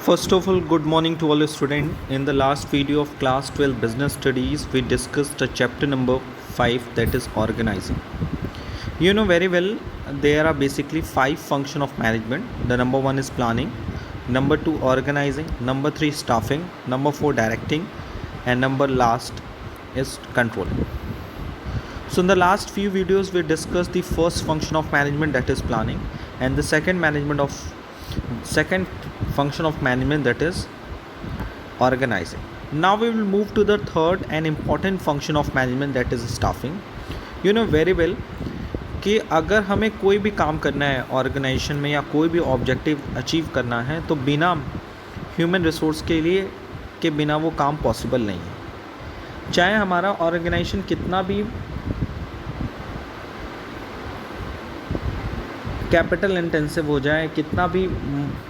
First of all, good morning to all the students. In the last video of class 12 business studies, we discussed the chapter number 5, that is organizing. You know very well there are basically 5 functions of management. The number 1 is planning, number 2 organizing, number 3 staffing, number 4 directing, and number last is controlling. So in the last few videos we discussed the first function of management, that is planning, and the second function of management, that is organizing. Now we will move to the third and important function of management, that is staffing. You know very well कि अगर हमें कोई भी काम करना है organisation में या कोई भी ऑब्जेक्टिव अचीव करना है तो बिना ह्यूमन रिसोर्स के बिना वो काम पॉसिबल नहीं है। चाहे हमारा ऑर्गेनाइजेशन कितना भी कैपिटल इंटेंसिव हो जाए, कितना भी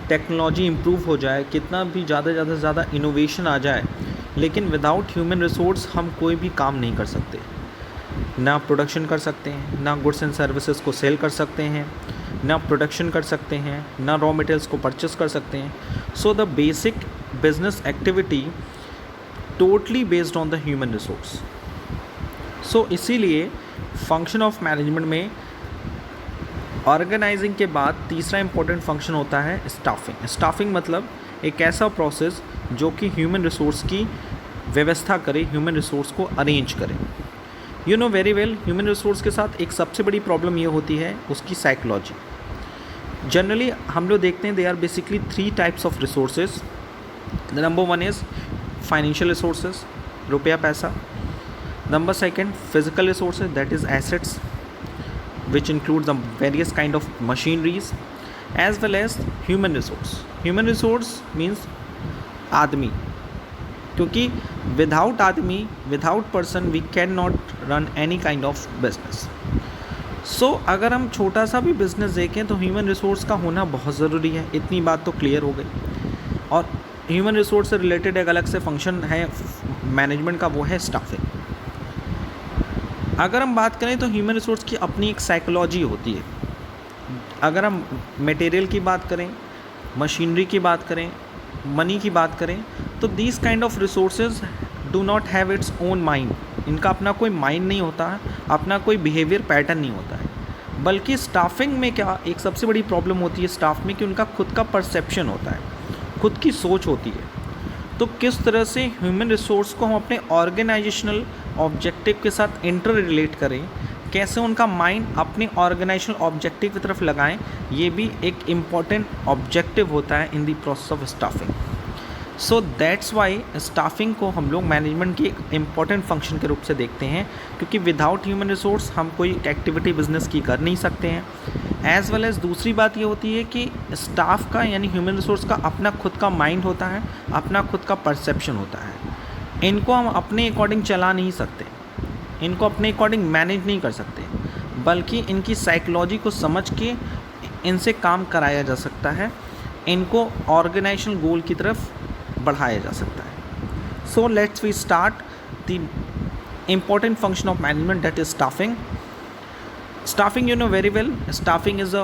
टेक्नोलॉजी इम्प्रूव हो जाए, कितना भी ज़्यादा इनोवेशन आ जाए, लेकिन विदाउट ह्यूमन रिसोर्स हम कोई भी काम नहीं कर सकते। ना प्रोडक्शन कर सकते हैं, ना गुड्स एंड सर्विसेज को सेल कर सकते हैं, ना प्रोडक्शन कर सकते हैं, ना रॉ मटेरियल्स को परचेस कर सकते हैं। So the basic business activity totally based on the human resource. So इसीलिए फंक्शन ऑफ मैनेजमेंट में ऑर्गेनाइजिंग के बाद तीसरा इंपॉर्टेंट फंक्शन होता है स्टाफिंग। स्टाफिंग मतलब एक ऐसा प्रोसेस जो कि ह्यूमन रिसोर्स की व्यवस्था करे, ह्यूमन रिसोर्स को अरेंज करे। You know very well human resource के साथ एक सबसे बड़ी प्रॉब्लम ये होती है उसकी साइकोलॉजी। जनरली हम लोग देखते हैं they are basically 3 types of resources. The number 1 is financial resources, रुपया पैसा। Number 2 physical resources, that is assets which includes the various kind of machineries, as well as human resource. Human resource means आदमी, क्योंकि without आदमी, without person we cannot run any kind of business. So अगर हम छोटा सा भी business देखें तो ह्यूमन रिसोर्स का होना बहुत ज़रूरी है। इतनी बात तो क्लियर हो गई। और ह्यूमन रिसोर्स से रिलेटेड एक अलग से फंक्शन है मैनेजमेंट का, वो है स्टाफिंग। अगर हम बात करें तो ह्यूमन रिसोर्स की अपनी एक साइकोलॉजी होती है। अगर हम मटेरियल की बात करें, मशीनरी की बात करें, मनी की बात करें, तो these kind of resources do not have its own mind. इनका अपना कोई माइंड नहीं होता है, अपना कोई बिहेवियर पैटर्न नहीं होता है। बल्कि स्टाफिंग में क्या एक सबसे बड़ी प्रॉब्लम होती है स्टाफ में कि उनका खुद का परसेप्शन होता है, खुद की सोच होती है। तो किस तरह से ह्यूमन रिसोर्स को हम अपने ऑर्गेनाइजेशनल ऑब्जेक्टिव के साथ इंटर रिलेट करें, कैसे उनका माइंड अपने ऑर्गेनाइजेशनल ऑब्जेक्टिव की तरफ लगाएं, ये भी एक इम्पॉर्टेंट ऑब्जेक्टिव होता है in the process of staffing. So that's why staffing को हम लोग मैनेजमेंट की एक इम्पॉर्टेंट फंक्शन के रूप से देखते हैं, क्योंकि विदाउट ह्यूमन रिसोर्स हम कोई एक्टिविटी बिजनेस की कर नहीं सकते हैं। एज़ वेल एज़ दूसरी बात ये होती है कि स्टाफ का यानी ह्यूमन रिसोर्स का अपना खुद का माइंड होता है, अपना खुद का परसेप्शन होता है। इनको हम अपने अकॉर्डिंग चला नहीं सकते, इनको अपने अकॉर्डिंग मैनेज नहीं कर सकते, बल्कि इनकी साइकोलॉजी को समझ के इनसे काम कराया जा सकता है, इनको ऑर्गेनाइजेशनल गोल की तरफ बढ़ाया जा सकता है। So let's we start the important function of management, that is staffing. Staffing, you know very well, staffing is a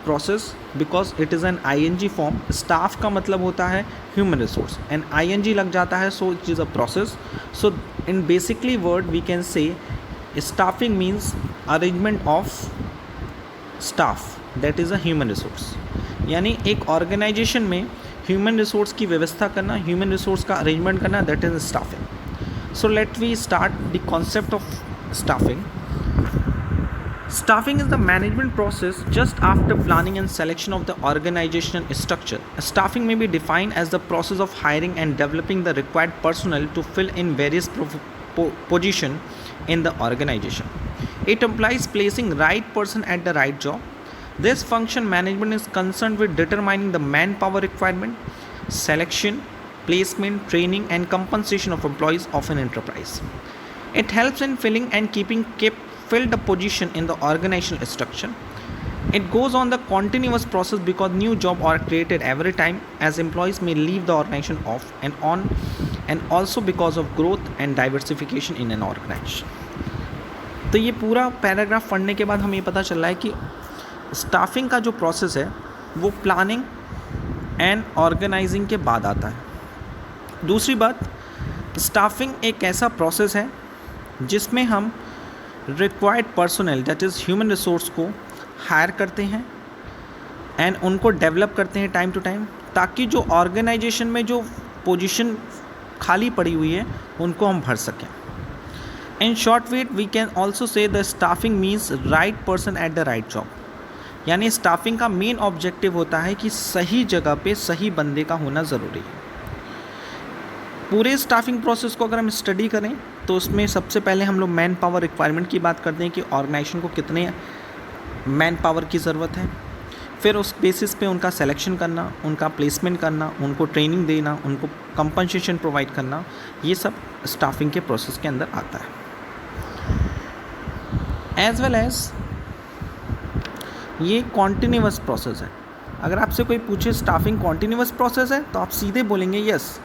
process because it is an ing form. Staff का मतलब होता है human resource and ing लग जाता है, so it is a process. So in basically word we can say staffing means arrangement of staff, that is a human resource. यानी एक organisation में ह्यूमन रिसोर्स की व्यवस्था करना, ह्यूमन रिसोर्स का अरेंजमेंट करना, that is staffing. So let we start the concept of staffing. Staffing is the management process just after planning and selection of the organizational structure. Staffing may be defined as the process of hiring and developing the required personnel to fill in various positions in the organization. It implies placing right person at the right job. This function management is concerned with determining the manpower requirement, selection, placement, training and compensation of employees of an enterprise. It helps in filling and keeping filled the position in the organizational structure. It goes on the continuous process because new jobs are created every time as employees may leave the organization off and on, and also because of growth and diversification in an organization. तो ये पूरा paragraph पढ़ने के बाद हमें पता चल रहा है कि स्टाफिंग का जो प्रोसेस है वो प्लानिंग, एंड ऑर्गेनाइजिंग के बाद आता है। दूसरी बात, स्टाफिंग एक ऐसा प्रोसेस है जिसमें हम required personal that is human resource को हायर करते हैं एंड उनको डेवलप करते हैं टाइम टू टाइम, ताकि जो ऑर्गेनाइजेशन में जो पोजीशन खाली पड़ी हुई है उनको हम भर सकें। In short wait we can also say the staffing means right person at the right job. यानी स्टाफिंग का मेन ऑब्जेक्टिव होता है कि सही जगह पे सही बंदे का होना ज़रूरी है। पूरे स्टाफिंग प्रोसेस को अगर हम स्टडी करें तो उसमें सबसे पहले हम लोग मैन पावर रिक्वायरमेंट की बात करते हैं कि ऑर्गेनाइजेशन को कितने मैन पावर की ज़रूरत है। फिर उस बेसिस पे उनका सिलेक्शन करना, उनका प्लेसमेंट करना, उनको ट्रेनिंग देना, उनको कंपनसेशन प्रोवाइड करना, ये सब स्टाफिंग के प्रोसेस के अंदर आता है। एज वेल एज ये कॉन्टिन्यूअस प्रोसेस है। अगर आपसे कोई पूछे स्टाफिंग कॉन्टिन्यूअस प्रोसेस है तो आप सीधे बोलेंगे यस।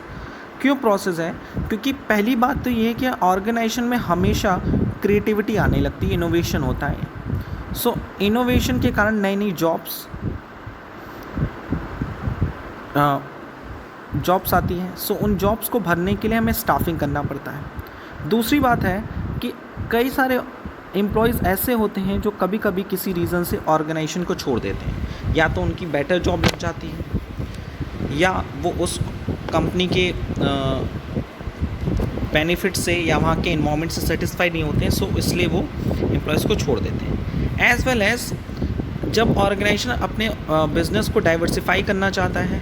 क्यों प्रोसेस है? क्योंकि पहली बात तो ये है कि ऑर्गेनाइजेशन में हमेशा क्रिएटिविटी आने लगती है, इनोवेशन होता है। सो इनोवेशन के कारण नई नई जॉब्स आती हैं। सो उन जॉब्स को भरने के लिए हमें स्टाफिंग करना पड़ता है। दूसरी बात है कि कई सारे एम्प्लॉयज़ ऐसे होते हैं जो कभी कभी किसी रीज़न से ऑर्गेनाइजेशन को छोड़ देते हैं, या तो उनकी बेटर जॉब लग जाती है या वो उस कंपनी के बेनिफिट से या वहाँ के इन्वायरमेंट से सेटिस्फाइड नहीं होते हैं, सो इसलिए वो एम्प्लॉयज़ को छोड़ देते हैं। एज वेल एज जब ऑर्गेनाइजेशन अपने बिज़नेस को डाइवर्सिफाई करना चाहता है,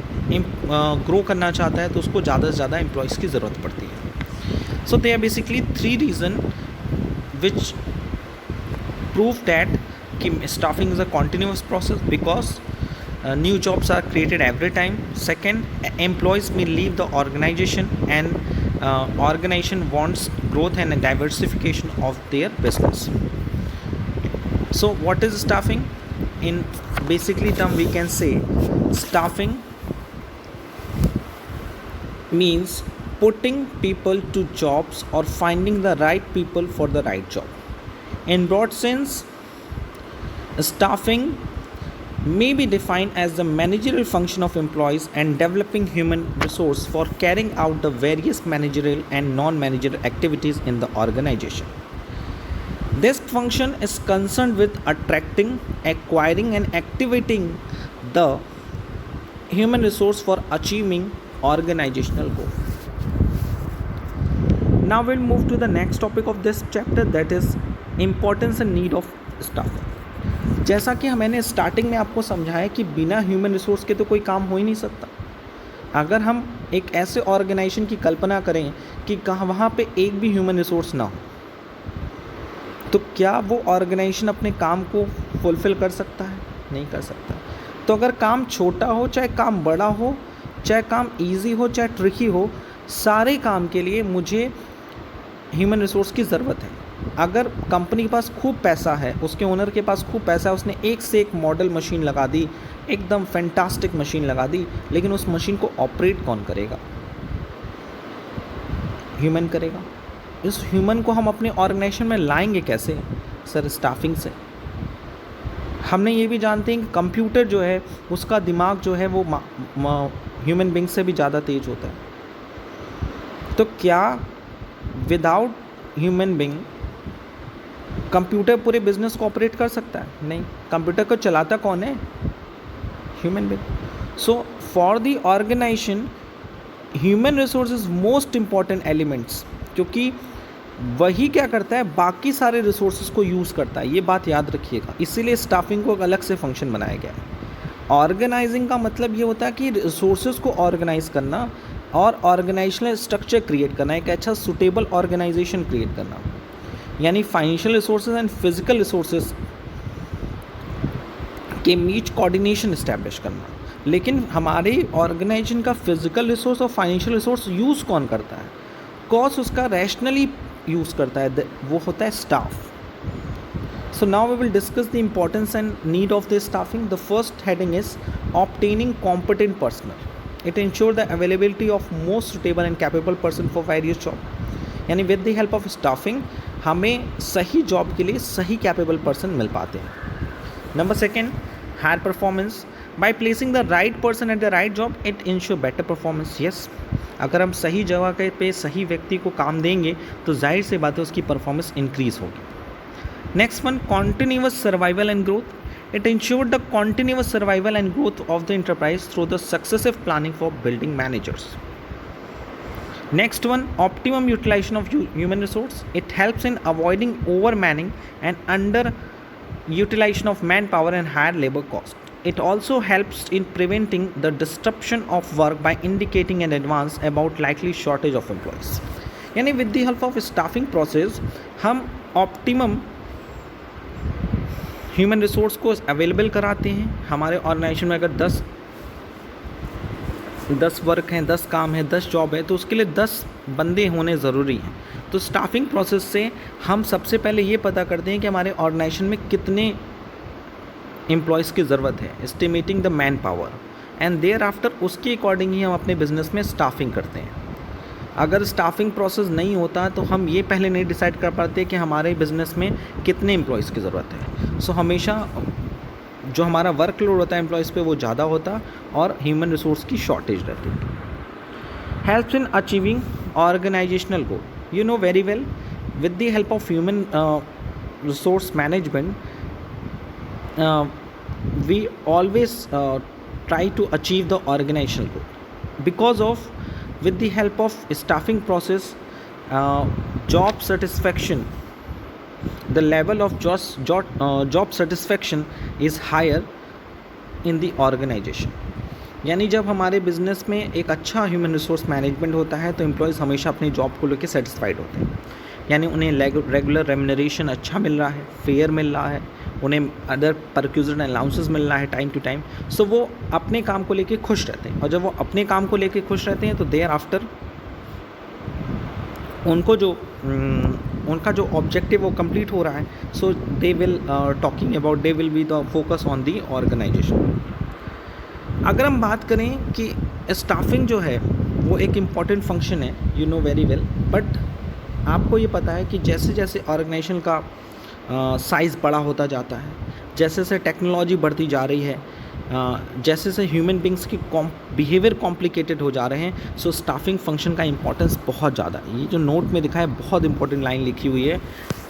ग्रो करना चाहता है, तो उसको ज़्यादा से ज़्यादा एम्प्लॉयज़ की ज़रूरत पड़ती है। So they are basically 3 reason which prove that कि staffing is a continuous process because new jobs are created every time. Second, employees may leave the organization and organization wants growth and diversification of their business. So what is staffing? In basically term we can say staffing means putting people to jobs or finding the right people for the right job. In broad sense, staffing may be defined as the managerial function of employees and developing human resource for carrying out the various managerial and non-managerial activities in the organization. This function is concerned with attracting, acquiring and activating the human resource for achieving organizational goal. Now we'll move to the next topic of this chapter, that is importance and need of staffing. जैसा कि मैंने starting में आपको समझाया कि बिना human resource के तो कोई काम हो ही नहीं सकता। अगर हम एक ऐसे ऑर्गेनाइजेशन की कल्पना करें कि कहाँ वहाँ पे एक भी ह्यूमन रिसोर्स ना हो, तो क्या वो ऑर्गेनाइजेशन अपने काम को फुलफ़िल कर सकता है? नहीं कर सकता। तो अगर काम छोटा हो चाहे काम बड़ा हो, चाहे काम ईजी हो चाहे ट्रिकी हो, सारे काम के लिए मुझे ह्यूमन रिसोर्स की ज़रूरत है। अगर कंपनी के पास खूब पैसा है, उसके ओनर के पास खूब पैसा है, उसने एक से एक मॉडल मशीन लगा दी, एकदम फैंटास्टिक मशीन लगा दी, लेकिन उस मशीन को ऑपरेट कौन करेगा? ह्यूमन करेगा। इस ह्यूमन को हम अपने ऑर्गेनाइजेशन में लाएंगे कैसे? सर, स्टाफिंग से। हमने ये भी जानते हैं कि कंप्यूटर जो है उसका दिमाग जो है वो ह्यूमन बींग से भी ज़्यादा तेज होता है। तो क्या विदाउट ह्यूमन बींग कंप्यूटर पूरे बिजनेस को ऑपरेट कर सकता है? नहीं। कंप्यूटर को चलाता कौन है? Human being. So for the organisation human resource is most important elements, क्योंकि वही क्या करता है, बाकी सारे रिसोर्सेज को यूज़ करता है। ये बात याद रखिएगा। इसीलिए स्टाफिंग को एक अलग से फंक्शन बनाया गया है। ऑर्गेनाइजिंग का मतलब ये होता है कि रिसोर्सेज को ऑर्गेनाइज करना और ऑर्गेनाइजेशनल स्ट्रक्चर क्रिएट करना, एक अच्छा सुटेबल ऑर्गेनाइजेशन क्रिएट करना, यानी financial resources and physical resources के बीच कोऑर्डिनेशन इस्टेब्लिश करना। लेकिन हमारे ऑर्गेनाइजेशन का फिजिकल रिसोर्स और फाइनेंशियल रिसोर्स यूज़ कौन करता है? कॉज उसका रैशनली यूज़ करता है, वो होता है staff. So now we will discuss the importance and need of this staffing. The first heading is obtaining competent personnel. It ensures the availability of most suitable and capable person for various job. यानी with the help of staffing हमें सही job के लिए सही capable person मिल पाते हैं। Number second, higher performance. By placing the right person at the right job it ensure better performance. Yes, अगर हम सही जगह पे सही व्यक्ति को काम देंगे तो जाहिर सी बात है उसकी परफॉर्मेंस इंक्रीज होगी। Next one, continuous survival and growth. It ensure the continuous survival and growth of the enterprise through the successive planning for building managers. Next one, optimum utilization of human resource. It helps in avoiding overmanning and underutilization of manpower and higher labor cost. It also helps in preventing the disruption of work by indicating in advance about likely shortage of employees. यानी with the help of staffing process हम optimum human resource को available कराते हैं। हमारे organisation में अगर 10 work हैं, 10 काम है, 10 जॉब है, तो उसके लिए 10 बंदे होने ज़रूरी हैं। तो स्टाफिंग प्रोसेस से हम सबसे पहले ये पता करते हैं कि हमारे ऑर्गेनाइजेशन में कितने एम्प्लॉयज़ की ज़रूरत है, estimating the manpower, and thereafter उसके अकॉर्डिंग ही हम अपने बिजनेस में स्टाफिंग करते हैं। अगर स्टाफिंग प्रोसेस नहीं होता तो हम ये पहले नहीं डिसाइड कर पाते कि हमारे बिज़नेस में कितने एम्प्लॉयज़ की ज़रूरत है। सो हमेशा जो हमारा वर्कलोड होता है एम्प्लॉयज़ पे वो ज़्यादा होता और ह्यूमन रिसोर्स की शॉर्टेज रहती है। Helps in achieving organisational goal. You know very well, with the help of human resource management we always try to achieve the organisational goal because of with the help of staffing process job satisfaction, the level of job satisfaction is higher in the organization। यानी जब हमारे business में एक अच्छा human resource management होता है तो employees हमेशा अपनी जॉब को लेकर सेटिस्फाइड होते हैं। यानी उन्हें रेगुलर रेम्यूनरेशन अच्छा मिल रहा है, फेयर मिल रहा है, उन्हें अदर परक्यूजन अलाउंसेस मिल रहा है टाइम टू टाइम। सो वो अपने काम को लेके खुश रहते हैं, और जब वो अपने काम को लेके खुश रहते हैं तो देयर आफ्टर उनका जो ऑब्जेक्टिव वो कंप्लीट हो रहा है। So they will talking about they will be the focus on the organization. अगर हम बात करें कि स्टाफिंग जो है वो एक इम्पॉर्टेंट फंक्शन है, you know very well, but आपको ये पता है कि जैसे जैसे ऑर्गेनाइजेशन का साइज़ बड़ा होता जाता है, जैसे जैसे टेक्नोलॉजी बढ़ती जा रही है, जैसे जैसे ह्यूमन बींग्स की बिहेवियर कॉम्प्लिकेटेड हो जा रहे हैं, सो स्टाफिंग फंक्शन का इंपॉर्टेंस बहुत ज़्यादा है। ये जो नोट में दिखा है बहुत इंपॉर्टेंट लाइन लिखी हुई है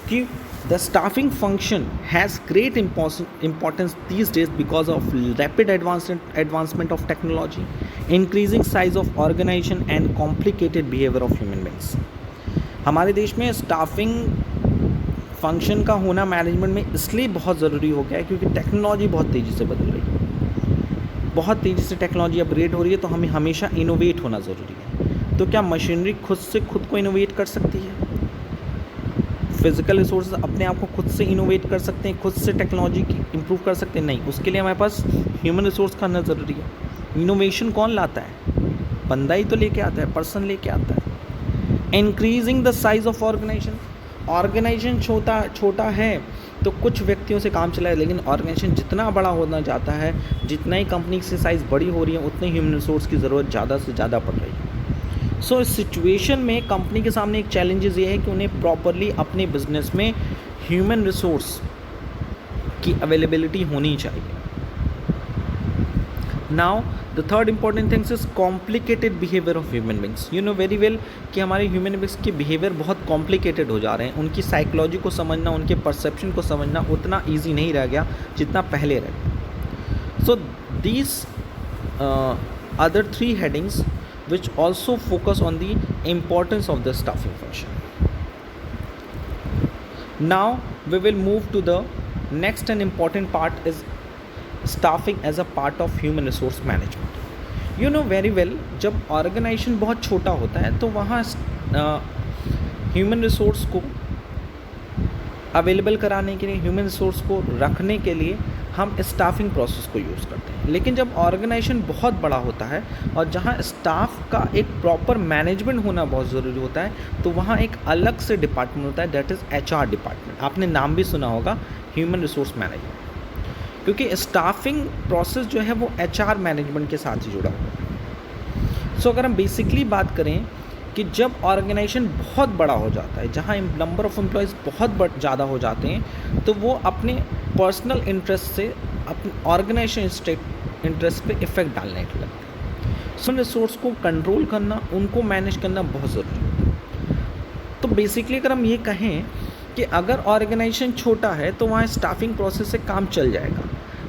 कि the staffing function has great importance these days because of rapid advancement of technology, increasing size of organization and complicated behavior of human beings। हमारे देश में स्टाफिंग फंक्शन का होना मैनेजमेंट में इसलिए बहुत ज़रूरी हो गया है क्योंकि टेक्नोलॉजी बहुत तेज़ी से बदल रही है, बहुत तेज़ी से टेक्नोलॉजी अपग्रेड हो रही है, तो हमें हमेशा इनोवेट होना ज़रूरी है। तो क्या मशीनरी खुद को इनोवेट कर सकती है? फिज़िकल रिसोर्स अपने आप को खुद से इनोवेट कर सकते हैं, खुद से टेक्नोलॉजी की इम्प्रूव कर सकते हैं? नहीं, उसके लिए हमारे पास ह्यूमन रिसोर्स का आना ज़रूरी है। इनोवेशन कौन लाता है? बंदा ही तो लेके आता है, पर्सन लेके आता है। Increasing the size of organisation छोटा है तो कुछ व्यक्तियों से काम चला है, लेकिन ऑर्गेनाइजेशन जितना बड़ा होना जाता है, जितना ही कंपनी की साइज़ बड़ी हो रही है, उतने ह्यूमन रिसोर्स की ज़रूरत ज़्यादा से ज़्यादा पड़ रही है। सो इस सिचुएशन में कंपनी के सामने एक चैलेंजेस ये है कि उन्हें प्रॉपरली अपने बिजनेस में ह्यूमन रिसोर्स की अवेलेबिलिटी होनी चाहिए। Now the third important things is complicated behaviour of human beings. You know very well कि हमारे ह्यूमन बींग्स के बिहेवियर बहुत कॉम्प्लिकेटेड हो जा रहे हैं, उनकी साइकोलॉजी को समझना, उनके परसेप्शन को समझना उतना ईजी नहीं रह गया जितना पहले रह गया। So these other 3 headings which also focus on the importance of the staffing function. Now we will move to the next and important part is staffing as a part of human resource management. You know very well, जब organisation बहुत छोटा होता है तो वहाँ human resource को available कराने के लिए, ह्यूमन रिसोर्स को रखने के लिए हम स्टाफिंग प्रोसेस को यूज़ करते हैं। लेकिन जब ऑर्गेनाइजेशन बहुत बड़ा होता है और जहाँ स्टाफ का एक प्रॉपर मैनेजमेंट होना बहुत ज़रूरी होता है, तो वहाँ एक अलग से डिपार्टमेंट होता है, दैट इज़ HR डिपार्टमेंट। आपने नाम भी सुना होगा, ह्यूमन रिसोर्स मैनेजमेंट, क्योंकि स्टाफिंग प्रोसेस जो है वो HR मैनेजमेंट के साथ ही जुड़ा हुआ है। सो अगर हम बेसिकली बात करें कि जब ऑर्गेनाइजेशन बहुत बड़ा हो जाता है, जहाँ नंबर ऑफ़ एम्प्लॉयज़ बहुत ज़्यादा हो जाते हैं, तो वो अपने पर्सनल इंटरेस्ट से अपने ऑर्गेनाइजेशन इंटरेस्ट पे इफ़ेक्ट डालने लगते हैं। सो रिसोर्स को कंट्रोल करना, उनको मैनेज करना बहुत ज़रूरी है। तो बेसिकली अगर हम ये कहें कि अगर ऑर्गेनाइजेशन छोटा है तो वहाँ स्टाफिंग प्रोसेस से काम चल जाएगा,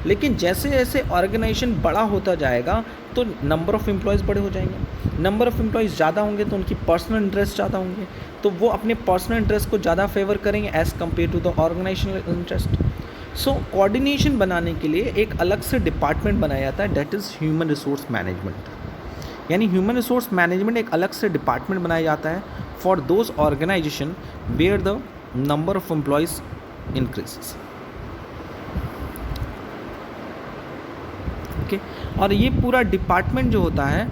लेकिन जैसे जैसे ऑर्गेनाइजेशन बड़ा होता जाएगा तो नंबर ऑफ़ एम्प्लॉयज़ बड़े हो जाएंगे। नंबर ऑफ़ एम्प्लॉयज़ ज़्यादा होंगे तो उनकी पर्सनल इंटरेस्ट ज़्यादा होंगे, तो वो अपने पर्सनल इंटरेस्ट को ज़्यादा फेवर करेंगे as compare to the organisational interest. So coordination बनाने के लिए एक अलग से डिपार्टमेंट बनाया जाता है, that is human resource management. यानी ह्यूमन रिसोर्स मैनेजमेंट एक अलग से डिपार्टमेंट बनाया जाता है for those organisation where the number of employees increases. Okay, और ये पूरा डिपार्टमेंट जो होता है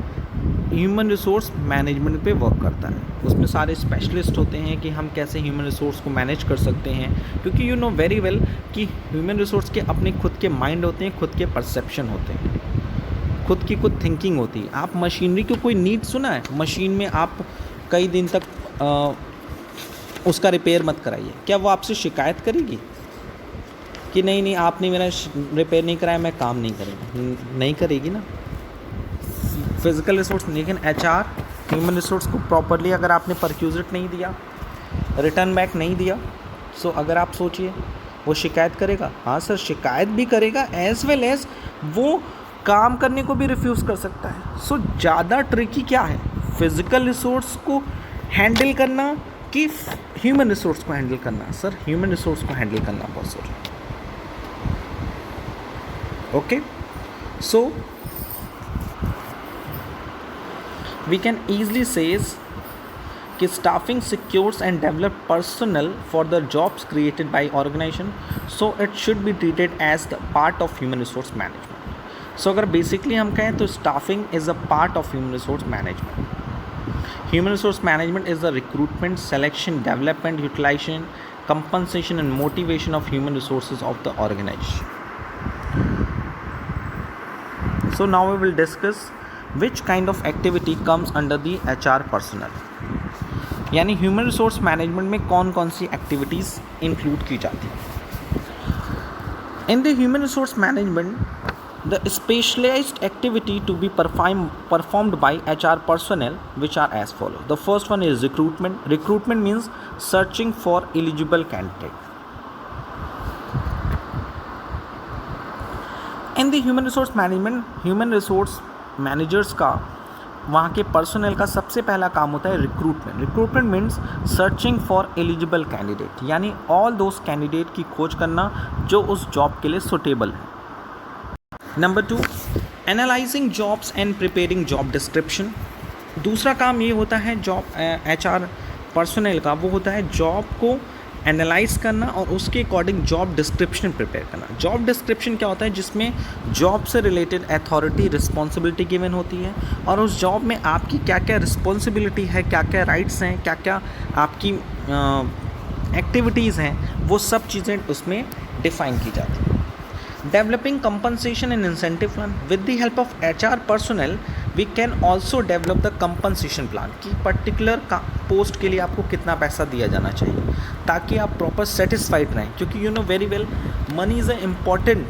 ह्यूमन रिसोर्स मैनेजमेंट पे वर्क करता है। उसमें सारे स्पेशलिस्ट होते हैं कि हम कैसे ह्यूमन रिसोर्स को मैनेज कर सकते हैं, क्योंकि यू नो वेरी वेल कि ह्यूमन रिसोर्स के अपने खुद के माइंड होते हैं, खुद के परसेप्शन होते हैं, खुद की खुद थिंकिंग होती है। आप मशीनरी को कोई नीड सुना है? मशीन में आप कई दिन तक उसका रिपेयर मत कराइए, क्या वो आपसे शिकायत करेगी कि नहीं नहीं आपने मेरा रिपेयर नहीं कराया, मैं काम नहीं करूँगा? नहीं करेगी ना। फिज़िकल रिसोर्स, लेकिन HR ह्यूमन रिसोर्स को प्रॉपरली अगर आपने परक्यूजिट नहीं दिया, रिटर्न बैक नहीं दिया, सो अगर आप सोचिए वो शिकायत करेगा। हाँ सर, शिकायत भी करेगा एज वेल एज वो काम करने को भी रिफ्यूज़ कर सकता है। सो ज़्यादा ट्रिकी क्या है, फिज़िकल रिसोर्स को हैंडल करना कि ह्यूमन रिसोर्स को हैंडल करना? सर ह्यूमन रिसोर्स को हैंडल करना बहुत ज़रूरी है। Okay, so we can easily says कि staffing secures and develop personnel for the jobs created by organization, so it should be treated as the part of human resource management. So अगर basically हम कहें तो staffing is a part of human resource management. Human resource management is the recruitment, selection, development, utilization, compensation and motivation of human resources of the organization. So now we will discuss which kind of activity comes under the HR personnel. यानी human resource management में कौन कौन सी activities include की जाती हैं। In the human resource management the specialised activity to be performed by HR personnel which are as follows. The first one is recruitment. Recruitment means searching for eligible candidate. In the human resource management, human resource managers का, वहाँ के personal का सबसे पहला काम होता है recruitment. Recruitment means searching for eligible candidate, यानी ऑल दोज कैंडिडेट की खोज करना जो उस जॉब के लिए सुटेबल है। Number 2, analysing jobs and preparing job description. दूसरा काम ये होता है जॉब HR पर्सनल का, वो होता है जॉब को एनालाइज करना और उसके अकॉर्डिंग जॉब डिस्क्रिप्शन प्रिपेयर करना। जॉब डिस्क्रिप्शन क्या होता है, जिसमें जॉब से रिलेटेड अथॉरिटी, रिस्पॉन्सिबिलिटी गिवन होती है और उस जॉब में आपकी क्या क्या रिस्पॉन्सिबिलिटी है, क्या क्या राइट्स हैं, क्या क्या आपकी एक्टिविटीज़ हैं, वो सब चीज़ें उसमें डिफ़ाइन की जाती हैं। Developing compensation and incentive plan. With the help of HR personnel we can also develop the compensation plan कि पर्टिकुलर पोस्ट के लिए आपको कितना पैसा दिया जाना चाहिए ताकि आप प्रॉपर सेटिस्फाइड रहें, क्योंकि you know very well money is a important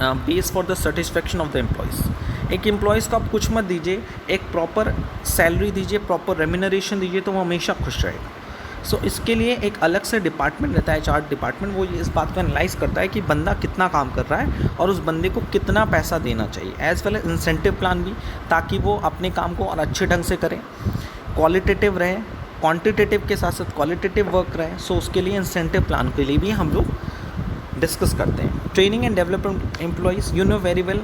base for the satisfaction of the employees. एक एम्प्लॉयज़ को आप कुछ मत दीजिए, एक प्रॉपर सैलरी दीजिए, प्रॉपर रेम्यूनरेशन दीजिए, तो वो हमेशा खुश रहेगा। सो इसके लिए एक अलग से डिपार्टमेंट रहता है, HR डिपार्टमेंट, वो इस बात को एनालाइज करता है कि बंदा कितना काम कर रहा है और उस बंदे को कितना पैसा देना चाहिए, as well as incentive plan भी, ताकि वो अपने काम को और अच्छे ढंग से करें, क्वालिटेटिव रहे, क्वांटिटेटिव के साथ साथ क्वालिटेटिव वर्क रहे। सो उसके लिए इंसेंटिव प्लान के लिए भी हम लोग डिस्कस करते हैं। Training and development employees, you know very well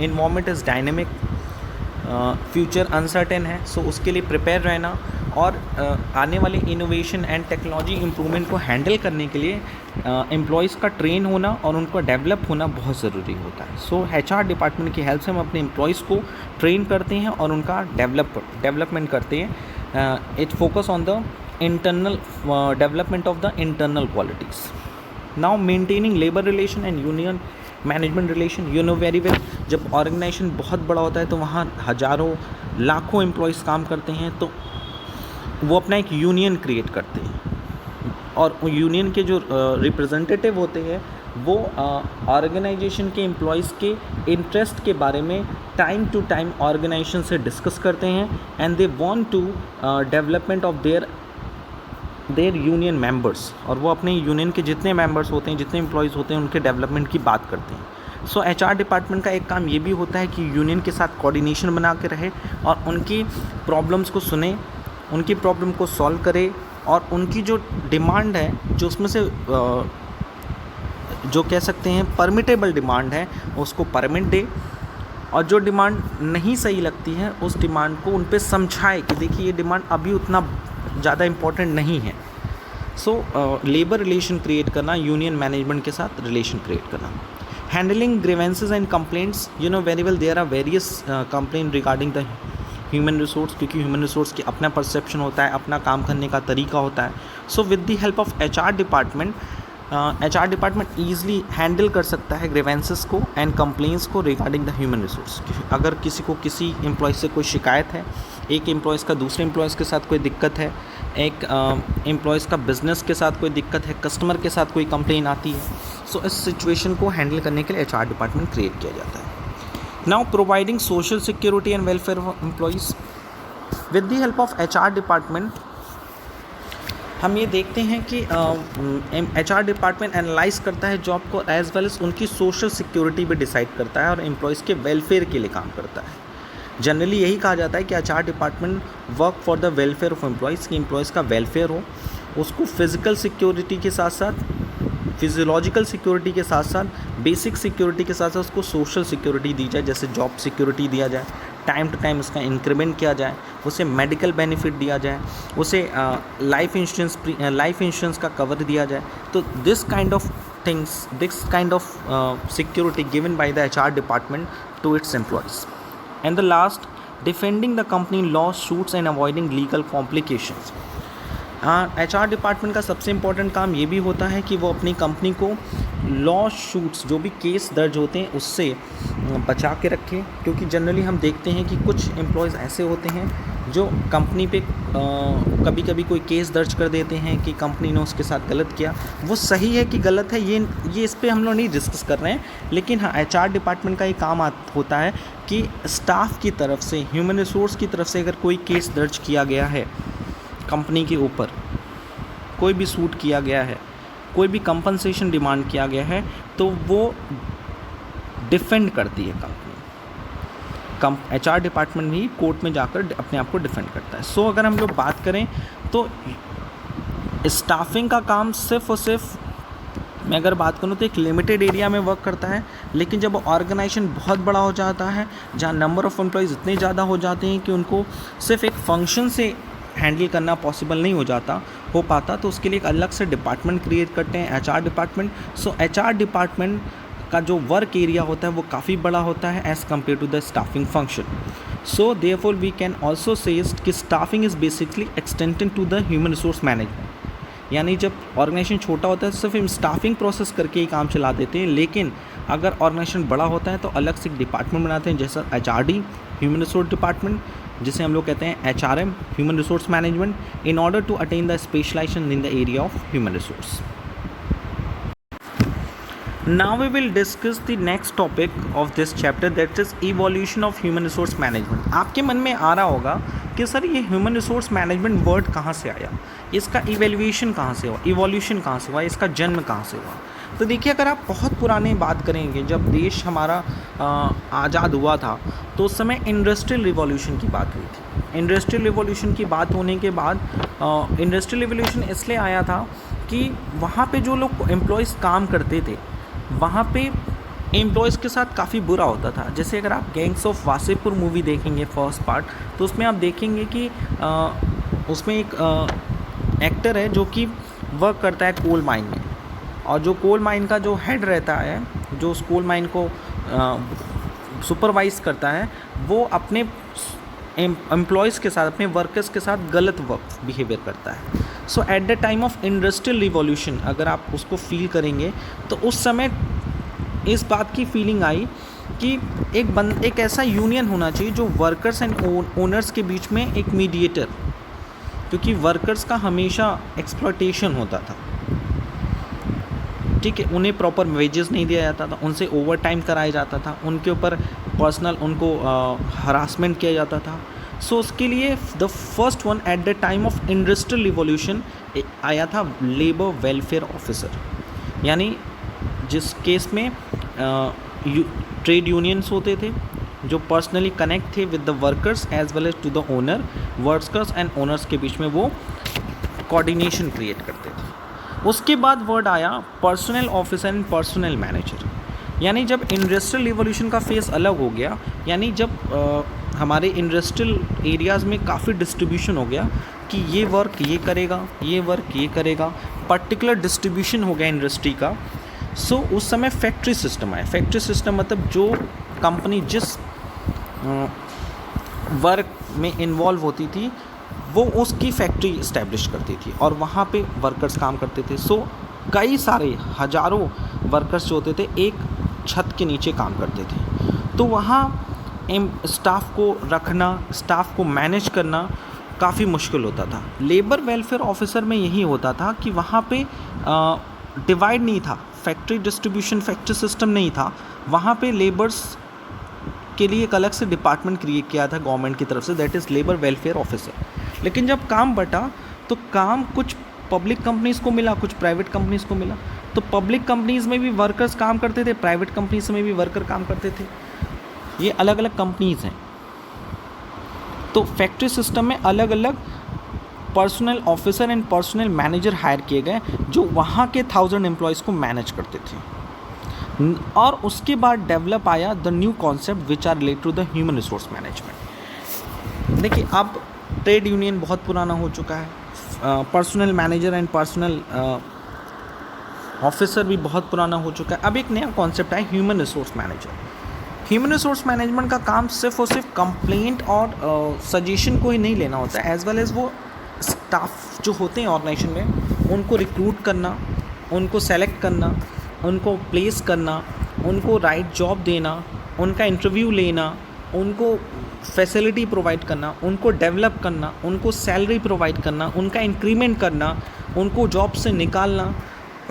environment is dynamic, future uncertain है, सो उसके लिए प्रिपेयर रहना और आने वाले इनोवेशन एंड टेक्नोलॉजी इम्प्रूवमेंट को हैंडल करने के लिए एम्प्लॉयज़ का ट्रेन होना और उनका डेवलप होना बहुत ज़रूरी होता है। सो HR डिपार्टमेंट की हेल्प से हम अपने एम्प्लॉयज़ को ट्रेन करते हैं और उनका डेवलपमेंट करते हैं। It focus on the internal development of the internal qualities. Now maintaining labour relation and union management relation, you know very well जब ऑर्गेनाइजेशन बहुत बड़ा होता है तो वहाँ हज़ारों लाखों एम्प्लॉयज़ काम करते हैं, तो वो अपना एक यूनियन क्रिएट करते हैं और यूनियन के जो रिप्रेजेंटेटिव होते हैं वो ऑर्गेनाइजेशन के एम्प्लॉयज़ के इंटरेस्ट के बारे में टाइम टू टाइम ऑर्गेनाइजेशन से डिस्कस करते हैं and they want to development of their union members, और वो अपने यूनियन के जितने मेंबर्स होते हैं, जितने एम्प्लॉयज़ होते हैं, उनके डेवलपमेंट की बात करते हैं। सो एचआर डिपार्टमेंट का एक काम ये भी होता है कि यूनियन के साथ कोऑर्डिनेशन बना के रहे और उनकी प्रॉब्लम्स को सुने, उनकी प्रॉब्लम को सॉल्व करे और उनकी जो डिमांड है, जो उसमें से जो कह सकते हैं परमिटेबल डिमांड है, उसको परमिट दे, और जो डिमांड नहीं सही लगती है उस डिमांड को उन पे समझाए कि देखिए ये डिमांड अभी उतना ज़्यादा इम्पोर्टेंट नहीं है। सो लेबर रिलेशन क्रिएट करना, यूनियन मैनेजमेंट के साथ रिलेशन क्रिएट करना। Handling grievances and complaints, you know very well there are various complaint regarding the human resource, क्योंकि ह्यूमन रिसोर्स की अपना परसेप्शन होता है, अपना काम करने का तरीका होता है। So with the help of HR department easily handle कर सकता है ग्रीवेंसेस को एंड कंप्लेंट्स को रिगार्डिंग द ह्यूमन रिसोर्स। अगर किसी को किसी एम्प्लॉय से कोई शिकायत है, एक एम्प्लॉयज़ का दूसरे एम्प्लॉयज़ के साथ कोई दिक्कत है, एक एम्प्लॉयज़ का बिजनेस के साथ कोई दिक्कत है, कस्टमर के साथ कोई कंप्लेन आती है, सो इस सिचुएशन को हैंडल करने के लिए एचआर डिपार्टमेंट क्रिएट किया जाता है। Now providing social security and welfare of employees. With the help of HR department हम ये देखते हैं कि एचआर डिपार्टमेंट एनालाइज करता है जॉब को एज वेल एज उनकी सोशल सिक्योरिटी भी डिसाइड करता है और एम्प्लॉयज़ के वेलफेयर के लिए काम करता है। जनरली यही कहा जाता है कि HR department work for the welfare of employees, कि एम्प्लॉयज़ का वेलफेयर हो, उसको फिजिकल सिक्योरिटी के साथ साथ, फिजियोलॉजिकल सिक्योरिटी के साथ साथ, बेसिक सिक्योरिटी के साथ साथ उसको सोशल सिक्योरिटी दी जाए, जैसे जॉब सिक्योरिटी दिया जाए, टाइम टू टाइम उसका इंक्रीमेंट किया जाए, उसे मेडिकल बेनिफिट दिया जाए, उसे लाइफ इंश्योरेंस का कवर दिया जाए। तो this kind of security given by the HR department to its employees. And the last, defending the company lawsuits and avoiding legal complications. HR department का सबसे important काम ये भी होता है कि वो अपनी कंपनी को लॉ शूट्स, जो भी केस दर्ज होते हैं, उससे बचा के रखें, क्योंकि जनरली हम देखते हैं कि कुछ एम्प्लॉयज़ ऐसे होते हैं जो कंपनी पे कभी कभी कोई केस दर्ज कर देते हैं कि कंपनी ने उसके साथ गलत किया। वो सही है कि गलत है, ये इस पे हम लोग नहीं डिस्कस कर रहे हैं, लेकिन हाँ एचआर डिपार्टमेंट का ये काम होता है कि स्टाफ की तरफ से, ह्यूमन रिसोर्स की तरफ से अगर कोई केस दर्ज किया गया है कंपनी के ऊपर, कोई भी सूट किया गया है, कोई भी कंपनसेशन डिमांड किया गया है, तो वो डिफेंड करती है कंपनी। एचआर डिपार्टमेंट भी कोर्ट में जाकर अपने आप को डिफेंड करता है। सो अगर हम लोग बात करें तो स्टाफिंग का काम सिर्फ और सिर्फ, मैं अगर बात करूँ तो एक लिमिटेड एरिया में वर्क करता है, लेकिन जब ऑर्गेनाइजेशन बहुत बड़ा हो जाता है, जहाँ नंबर ऑफ़ एम्प्लॉयज़ इतने ज़्यादा हो जाते हैं कि उनको सिर्फ एक फंक्शन से हैंडल करना पॉसिबल नहीं हो पाता, तो उसके लिए एक अलग से डिपार्टमेंट क्रिएट करते हैं, एचआर डिपार्टमेंट। सो एचआर डिपार्टमेंट का जो वर्क एरिया होता है वो काफ़ी बड़ा होता है as compare to the staffing function. So therefore we can also say कि staffing is basically extended to the human resource management. यानी जब ऑर्गेनाइजेशन छोटा होता है सिर्फ हम स्टाफिंग प्रोसेस करके ही काम चला देते हैं, लेकिन अगर ऑर्गेनाइजेशन बड़ा होता है तो अलग से एक डिपार्टमेंट बनाते हैं, जैसा एचआरडी ह्यूमन रिसोर्स डिपार्टमेंट, जिसे हम लोग कहते हैं HRM human resource management, in order to attain the specialisation in the area of human resource. Now we will discuss the next topic of this chapter, that is evolution of human resource management। आपके मन में आ रहा होगा कि sir ये human resource management word कहाँ से आया, इसका इवोल्यूशन कहाँ से हुआ, इवोल्यूशन कहाँ से हुआ, इसका जन्म कहाँ से हुआ। तो देखिए, अगर आप बहुत पुराने बात करेंगे, जब देश हमारा आज़ाद हुआ था तो उस समय इंडस्ट्रियल रिवॉल्यूशन की बात हुई थी। इंडस्ट्रियल रिवॉल्यूशन की बात होने के बाद इंडस्ट्रियल रिवॉल्यूशन इसलिए आया था कि वहाँ पे जो लोग एम्प्लॉयज़ काम करते थे, वहाँ पे एम्प्लॉयज़ के साथ काफ़ी बुरा होता था। जैसे अगर आप गैंग्स ऑफ वासेपुर मूवी देखेंगे फर्स्ट पार्ट, तो उसमें आप देखेंगे कि उसमें एक एक्टर है जो कि वर्क करता है कोल माइन में, और जो कोल माइन का जो हेड रहता है, जो उस कोल माइन को सुपरवाइज करता है, वो अपने एम्प्लॉयज़ के साथ, अपने वर्कर्स के साथ गलत बिहेवियर करता है। So at the time of industrial revolution अगर आप उसको फील करेंगे तो उस समय इस बात की फीलिंग आई कि एक ऐसा यूनियन होना चाहिए जो वर्कर्स एंड ओनर्स के बीच में एक मीडिएटर, क्योंकि वर्कर्स का हमेशा एक्सप्लॉयटेशन होता था। ठीक है, उन्हें प्रॉपर वेजेस नहीं दिया जाता था, उनसे ओवर टाइम कराया जाता था, उनके ऊपर पर्सनल उनको हरासमेंट किया जाता था। सो उसके लिए the first one eight the time of industrial revolution आया था लेबर वेलफेयर ऑफिसर, यानी जिस केस में ट्रेड यूनियंस होते थे जो पर्सनली कनेक्ट थे with the workers as well as to the owner, workers and owners के बीच में वो कोऑर्डिनेशन क्रिएट करते थे। उसके बाद वर्ड आया personal officer and personal manager, यानी जब इंडस्ट्रियल रिवॉल्यूशन का फेस अलग हो गया, यानी जब हमारे इंडस्ट्रियल एरियाज़ में काफ़ी डिस्ट्रीब्यूशन हो गया कि ये वर्क ये करेगा, ये वर्क ये करेगा, पर्टिकुलर डिस्ट्रीब्यूशन हो गया इंडस्ट्री का। सो उस समय फैक्ट्री सिस्टम आया। फैक्ट्री सिस्टम मतलब जो कंपनी जिस वर्क में इन्वॉल्व होती थी वो उसकी फैक्ट्री इस्टेब्लिश करती थी और वहाँ पे वर्कर्स काम करते थे। सो कई सारे हज़ारों वर्कर्स जो होते थे एक छत के नीचे काम करते थे, तो वहाँ स्टाफ को रखना, स्टाफ को मैनेज करना काफ़ी मुश्किल होता था। लेबर वेलफेयर ऑफिसर में यही होता था कि वहाँ पे डिवाइड नहीं था, फैक्ट्री डिस्ट्रीब्यूशन फैक्ट्री सिस्टम नहीं था, वहाँ पे लेबर्स के लिए एक अलग से डिपार्टमेंट क्रिएट किया था गवर्नमेंट की तरफ से, that is labour welfare officer. लेकिन जब काम बटा तो काम कुछ पब्लिक कंपनीज़ को मिला, कुछ प्राइवेट कंपनीज़ को मिला। तो पब्लिक कंपनीज़ में भी वर्कर्स काम करते थे, प्राइवेट कंपनीज़ में भी वर्कर काम करते थे, ये अलग अलग कंपनीज़ हैं। तो फैक्ट्री सिस्टम में अलग अलग personal officer and personal manager hire किए गए जो वहाँ के 1000 एम्प्लॉयज़ को मैनेज करते थे। और उसके बाद डेवलप आया the new concept which are related to the human resource management. देखिए अब ट्रेड यूनियन बहुत पुराना हो चुका है, personnel manager and personnel officer भी बहुत पुराना हो चुका है। अब एक नया कॉन्सेप्ट है human resource manager. Human resource management का काम सिर्फ और सिर्फ कंप्लेंट और सजेशन को ही नहीं लेना होता है, एज वेल एज वो स्टाफ जो होते हैं ऑर्गेनाइजेशन में उनको रिक्रूट करना, उनको सेलेक्ट करना, उनको प्लेस करना, उनको राइट जॉब देना, उनका इंटरव्यू लेना, उनको फैसिलिटी प्रोवाइड करना, उनको डेवलप करना, उनको सैलरी प्रोवाइड करना, उनका इंक्रीमेंट करना, उनको जॉब से निकालना,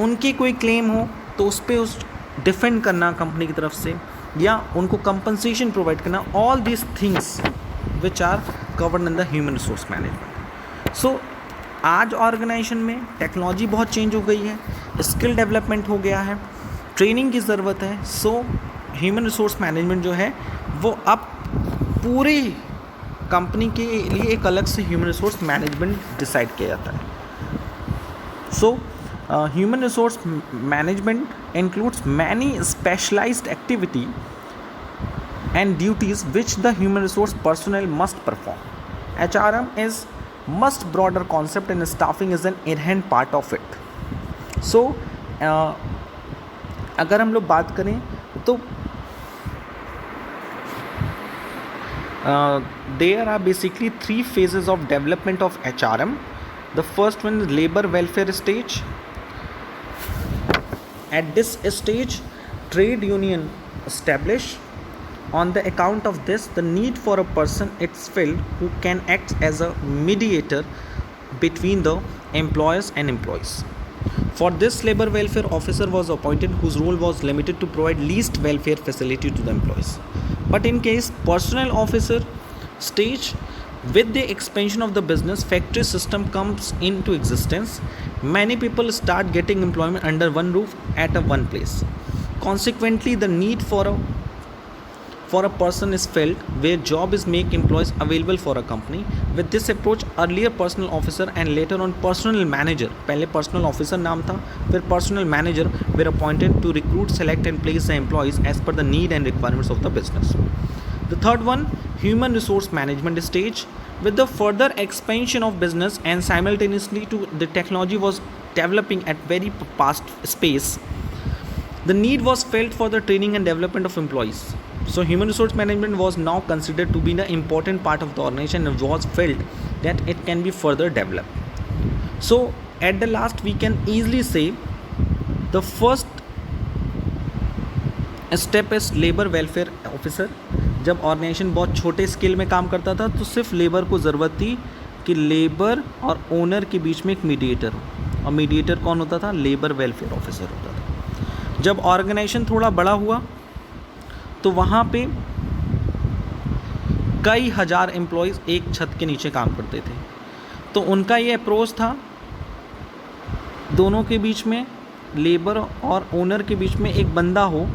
उनकी कोई क्लेम हो तो उस पर उस डिफेंड करना कंपनी की तरफ से, या उनको कंपनसेशन प्रोवाइड करना। All these things which are covered in the human resource management. So आज ऑर्गेनाइजेशन में टेक्नोलॉजी बहुत चेंज हो गई है, स्किल डेवलपमेंट हो गया है, ट्रेनिंग की ज़रूरत है। सो ह्यूमन रिसोर्स मैनेजमेंट जो है वो अब पूरे कंपनी के लिए एक अलग से ह्यूमन रिसोर्स मैनेजमेंट डिसाइड किया जाता है। सो human resource management includes many specialised activity and duties which the human resource personnel must perform. HRM is much broader concept and staffing is an inherent part of it. So अगर हम लोग बात करें तो there are basically 3 phases of development of HRM. The first one is labor welfare stage. At this stage, trade union establish. On the account of this, the need for a person is filled who can act as a mediator between the employers and employees. For this, labor welfare officer was appointed whose role was limited to provide least welfare facility to the employees. But in case personnel officer stage, with the expansion of the business, factory system comes into existence. Many people start getting employment under one roof at a one place. Consequently, the need for a person is felt where job is make employees available for a company. With this approach, earlier personal officer and later on personal manager, पहले personal officer नाम था, फिर personal manager were appointed to recruit, select and place the employees as per the need and requirements of the business. The third one, human resource management stage. With the further expansion of business and simultaneously to the technology was developing at very fast pace, the need was felt for the training and development of employees. So human resource management was now considered to be an important part of the organization and was felt that it can be further developed. So at the last, we can easily say the first step is labor welfare officer. जब organisation बहुत छोटे scale में काम करता था तो सिर्फ labour को ज़रूरत थी कि लेबर और ओनर के बीच में एक मीडिएटर हो, और मीडिएटर कौन होता था? लेबर वेलफेयर ऑफिसर होता था। जब ऑर्गेनाइजेशन थोड़ा बड़ा हुआ तो वहाँ पे कई हज़ार एम्प्लॉयज़ एक छत के नीचे काम करते थे। तो उनका ये अप्रोच था, दोनों के बीच में, लेबर और ओनर के बीच में एक बंदा हो,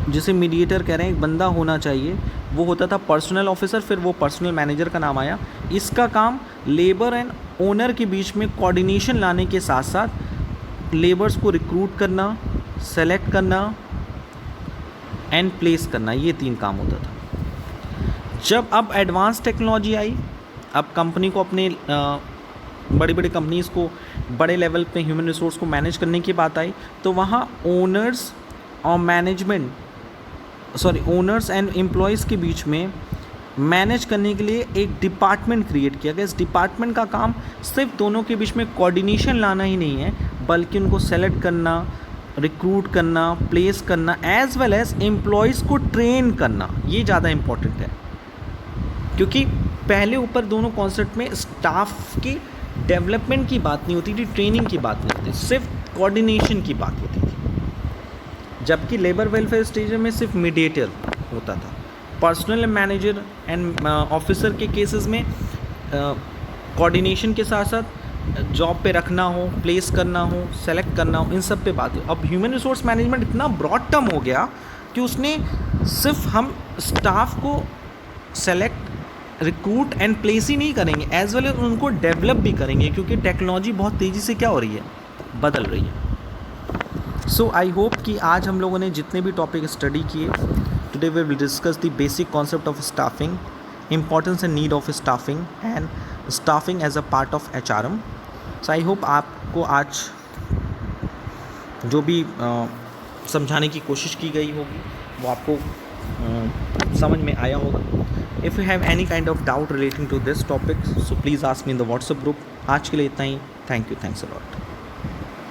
जिसे मीडिएटर कह रहे हैं, एक बंदा होना चाहिए। वो होता था पर्सनल ऑफिसर, फिर वो पर्सनल मैनेजर का नाम आया। इसका काम लेबर एंड ओनर के बीच में कोऑर्डिनेशन लाने के साथ साथ लेबर्स को रिक्रूट करना, सेलेक्ट करना एंड प्लेस करना, ये 3 काम होता था। जब अब एडवांस टेक्नोलॉजी आई, अब कंपनी को अपने बड़ी बड़ी कंपनीज़ को बड़े लेवल पे ह्यूमन रिसोर्स को मैनेज करने की बात आई, तो वहाँ ओनर्स और ओनर्स एंड एम्प्लॉयज़ के बीच में मैनेज करने के लिए एक डिपार्टमेंट क्रिएट किया गया। इस डिपार्टमेंट का काम सिर्फ दोनों के बीच में कोऑर्डिनेशन लाना ही नहीं है, बल्कि उनको सेलेक्ट करना, रिक्रूट करना, प्लेस करना, एज वेल एज एम्प्लॉयज़ को ट्रेन करना, ये ज़्यादा इम्पॉर्टेंट है। क्योंकि पहले ऊपर दोनों कॉन्सेप्ट में स्टाफ की डेवलपमेंट की बात नहीं होती थी, ट्रेनिंग की बात नहीं होती, सिर्फ कोऑर्डिनेशन की बात होती थी। जबकि लेबर वेलफेयर स्टेज में सिर्फ मीडिएटर होता था। पर्सनल मैनेजर एंड ऑफिसर के केसेस में कोऑर्डिनेशन के साथ साथ जॉब पे रखना हो, प्लेस करना हो, सेलेक्ट करना हो, इन सब पे बात है। अब ह्यूमन रिसोर्स मैनेजमेंट इतना ब्रॉड टर्म हो गया कि उसने सिर्फ हम स्टाफ को सेलेक्ट, रिक्रूट एंड प्लेस ही नहीं करेंगे, एज वेल एज उनको डेवलप भी करेंगे, क्योंकि टेक्नोलॉजी बहुत तेज़ी से क्या हो रही है, बदल रही है। सो आई होप कि आज हम लोगों ने जितने भी टॉपिक स्टडी किए, today we will discuss the basic concept of staffing, importance and need of staffing and staffing as a part of HRM। So I hope आपको आज जो भी समझाने की कोशिश की गई होगी वो आपको समझ में आया होगा। If you have any kind of doubt relating to this topic, so please ask me in the WhatsApp group. आज के लिए इतना ही। Thank you. Thanks a lot.